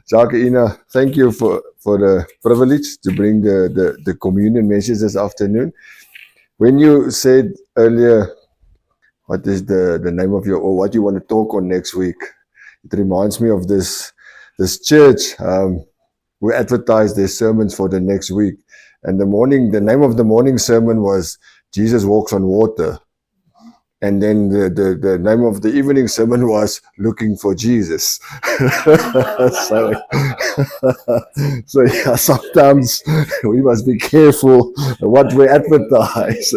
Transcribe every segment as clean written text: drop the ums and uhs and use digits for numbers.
Jacques, Ina, thank you for the privilege to bring the communion message this afternoon. When you said earlier, what is the name of your, or what you want to talk on next week, it reminds me of this church who advertised their sermons for the next week. And the name of the morning sermon was Jesus Walks on Water. And then the name of the evening sermon was Looking for Jesus. so, so yeah, sometimes we must be careful what we advertise.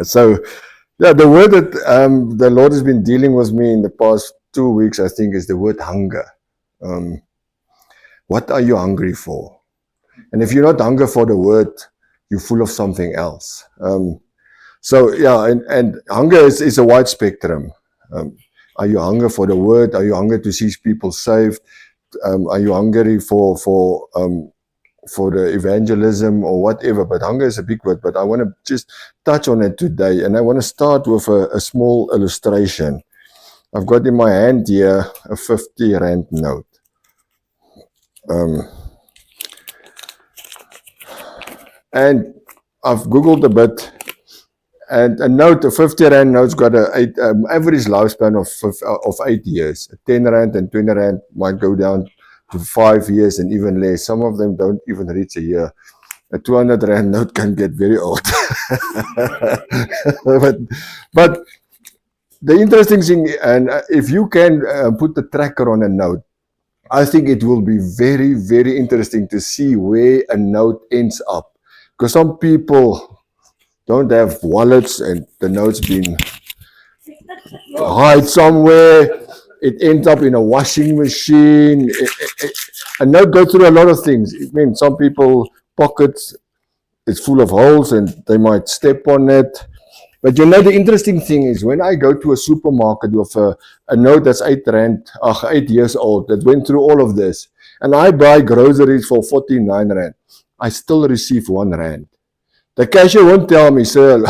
So yeah, the word that the Lord has been dealing with me in the past 2 weeks, I think, is the word hunger. What are you hungry for? And if you're not hungry for the word, you're full of something else. So yeah, and hunger is a wide spectrum. Are you hungry for the word? Are you hungry to see people saved? Are you hungry for the evangelism or whatever? But hunger is a big word. But I want to just touch on it today, and I want to start with a small illustration. I've got in my hand here a 50 Rand note. And I've Googled a bit, and a note, a 50 Rand note's got an average lifespan of 8 years. 10 Rand and 20 Rand might go down to 5 years and even less. Some of them don't even reach a year. A 200 Rand note can get very old. but the interesting thing, and if you can put the tracker on a note, I think it will be very, very interesting to see where a note ends up. Because some people don't have wallets and the note's been hide somewhere. It ends up in a washing machine. A note goes through a lot of things. I mean, some people pockets, it's full of holes and they might step on it. But you know, the interesting thing is when I go to a supermarket with a note that's 8 years old, that went through all of this, and I buy groceries for 49 Rand, I still receive 1 Rand. The cashier won't tell me, sir,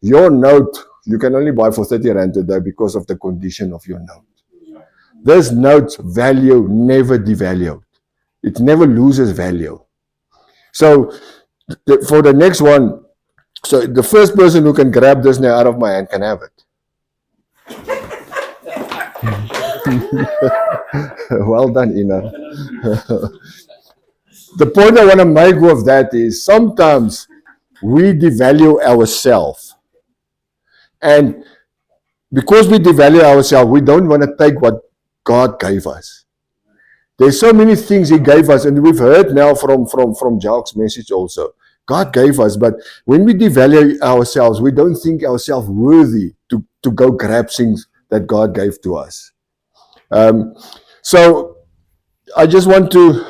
your note, you can only buy for 30 Rand today because of the condition of your note. This note's value never devalued. It never loses value. So for the next one, so the first person who can grab this now out of my hand can have it. Well done, Ina. The point I want to make with that is sometimes we devalue ourselves. And because we devalue ourselves, we don't want to take what God gave us. There's so many things He gave us, and we've heard now from Jacques' message also. God gave us, but when we devalue ourselves, we don't think ourselves worthy to go grab things that God gave to us. So I just want to,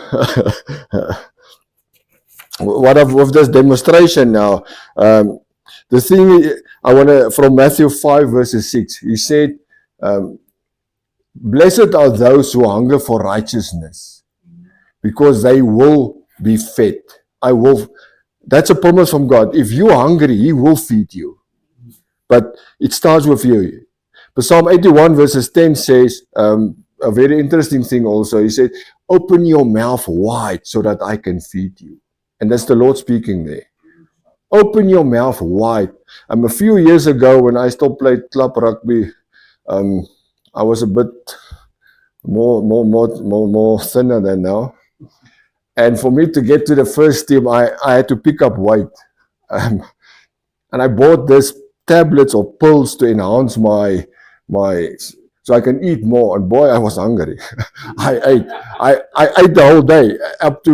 with this demonstration now, the thing I want to, from Matthew 5 verses 6, He said, blessed are those who hunger for righteousness, because they will be fed. That's a promise from God. If you're hungry, He will feed you. But it starts with you. But Psalm 81 verses 10 says a very interesting thing also. He said, open your mouth wide so that I can feed you. And that's the Lord speaking there. Open your mouth wide. A few years ago when I still played club rugby, I was a bit more thinner than now. And for me to get to the first team, I had to pick up weight. And I bought this tablets or pills to enhance my so I can eat more. And boy, I was hungry. I ate the whole day. Up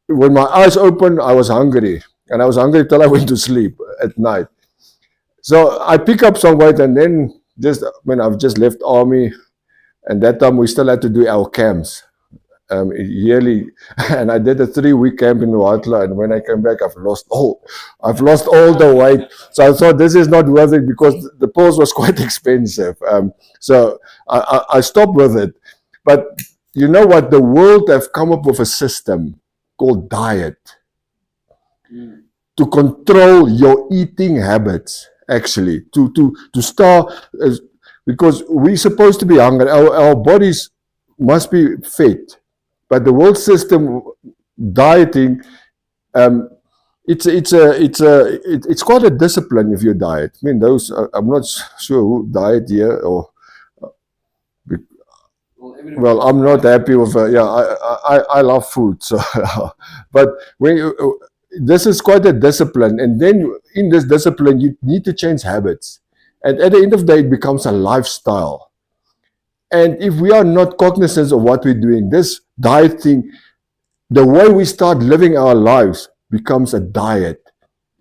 when my eyes opened, I was hungry. And I was hungry till I went to sleep at night. So I pick up some weight, and then I've just left army, and that time we still had to do our camps. Yearly, and I did a 3-week camp in Huatla, and when I came back, I've lost all the weight. So I thought this is not worth it because the pills was quite expensive. So I stopped with it. But you know what? The world have come up with a system called diet to control your eating habits. Actually, to start. because we're supposed to be hungry. Our bodies must be fed. But the world system, dieting, it's quite a discipline if you diet. I mean, I'm not sure who diet here, or well, I'm not happy with. I love food, so but this is quite a discipline, and then in this discipline, you need to change habits, and at the end of the day, it becomes a lifestyle. And if we are not cognizant of what we're doing, this diet thing, the way we start living our lives becomes a diet.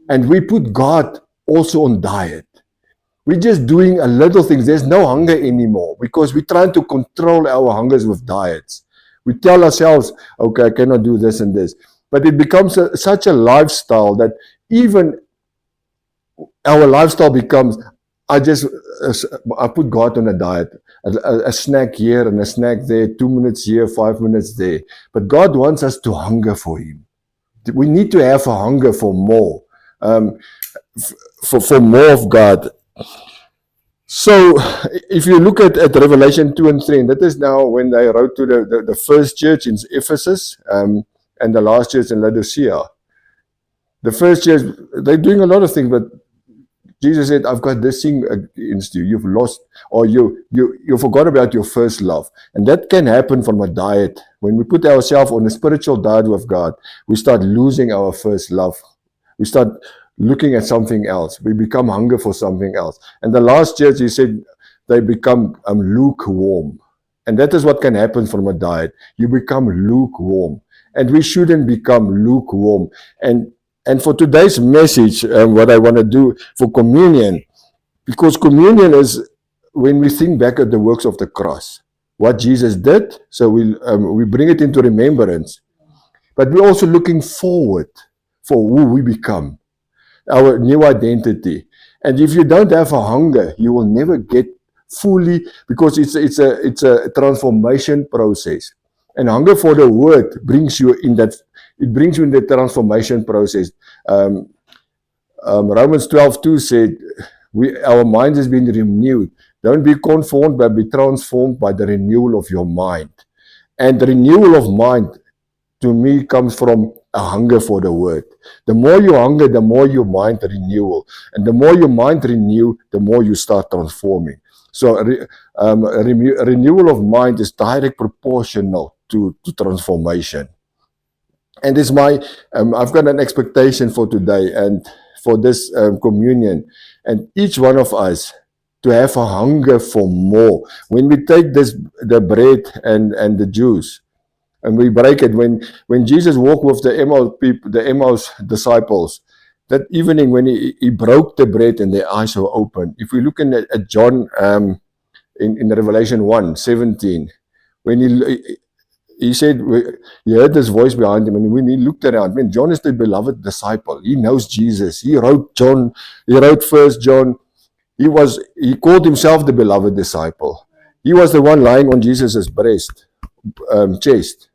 And we put God also on diet. We're just doing a little things. There's no hunger anymore because we're trying to control our hungers with diets. We tell ourselves, okay, I cannot do this and this. But it becomes such a lifestyle that even our lifestyle becomes, I put God on a diet. A snack here and a snack there, 2 minutes here, 5 minutes there. But God wants us to hunger for Him. We need to have a hunger for more, for more of God. So if you look at Revelation 2 and 3, and that is now when they wrote to the first church in Ephesus and the last church in Laodicea. The first church, they're doing a lot of things, but Jesus said, I've got this thing against you. You've lost, or you forgot about your first love. And that can happen from a diet. When we put ourselves on a spiritual diet with God, we start losing our first love. We start looking at something else. We become hunger for something else. And the last church, he said, they become lukewarm. And that is what can happen from a diet. You become lukewarm. And we shouldn't become lukewarm. And for today's message, what I want to do for communion, because communion is when we think back at the works of the cross, what Jesus did, so we bring it into remembrance. But we're also looking forward for who we become, our new identity. And if you don't have a hunger, you will never get fully, because it's a transformation process. And hunger for the word brings you in that. It brings you in the transformation process. Romans 12:2 said, our mind has been renewed. Don't be conformed, but be transformed by the renewal of your mind. And the renewal of mind, to me, comes from a hunger for the word. The more you hunger, the more your mind renewal. And the more your mind renew, the more you start transforming. So renewal of mind is direct proportional to transformation. And it's I've got an expectation for today and for this communion, and each one of us to have a hunger for more. When we take the bread and the juice, and we break it, when Jesus walked with the Emmaus disciples, that evening when he broke the bread and their eyes were open. If we look at John in Revelation 1:17, when he said, he heard this voice behind him, and when he looked around, I mean, John is the beloved disciple. He knows Jesus. He wrote First John. He called himself the beloved disciple. He was the one lying on Jesus' chest.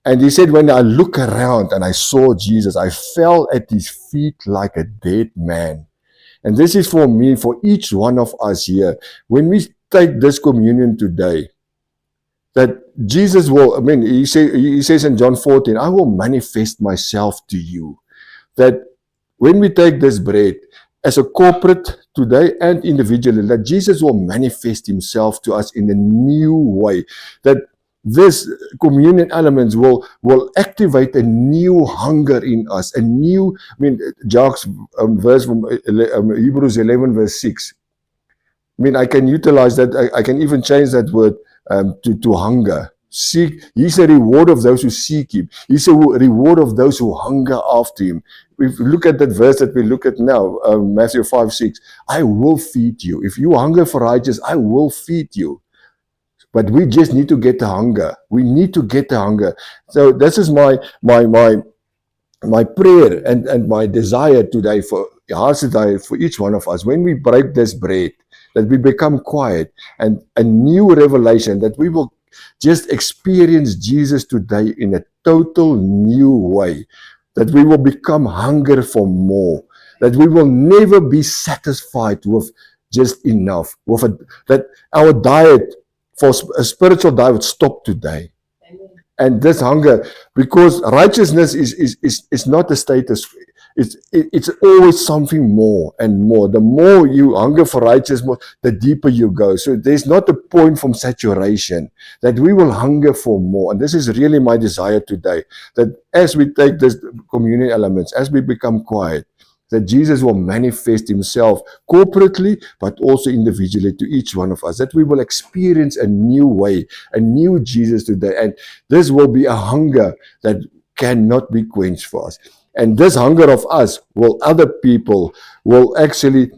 And he said, when I look around and I saw Jesus, I fell at his feet like a dead man. And this is for me, for each one of us here. When we take this communion today, that Jesus will, he says in John 14, I will manifest myself to you. That when we take this bread, as a corporate today and individually, that Jesus will manifest himself to us in a new way. That this communion elements will activate a new hunger in us, a new, Jacques verse from Hebrews 11 verse 6. I can utilize that, I can even change that word to hunger. Seek, he's a reward of those who seek him. He's a reward of those who hunger after him. If you look at that verse that we look at now, Matthew 5:6, I will feed you. If you hunger for righteousness, I will feed you. But we just need to get the hunger. We need to get the hunger. So this is my prayer and my desire today for each one of us. When we break this bread, that we become quiet, and a new revelation, that we will just experience Jesus today in a total new way, that we will become hunger for more, that we will never be satisfied with just enough. That our diet, for a spiritual diet, would stop today. And this hunger, because righteousness is not a status. It's always something more and more. The more you hunger for righteousness, the deeper you go. So there's not a point from saturation, that we will hunger for more. And this is really my desire today, that as we take this communion elements, as we become quiet, that Jesus will manifest himself corporately, but also individually to each one of us, that we will experience a new way, a new Jesus today. And this will be a hunger that cannot be quenched for us. And this hunger of us other people will actually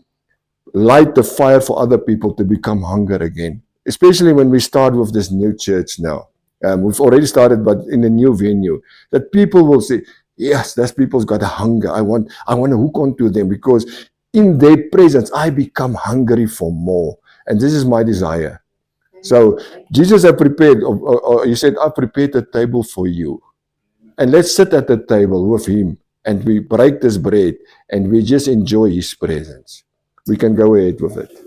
light the fire for other people to become hunger again, especially when we start with this new church now. We've already started, but in a new venue, that people will say, yes, those people's got a hunger. I want to hook onto them, because in their presence, I become hungry for more. And this is my desire. So Jesus had prepared, or he said, I've prepared a table for you. And let's sit at the table with him, and we break this bread, and we just enjoy his presence. We can go ahead with it.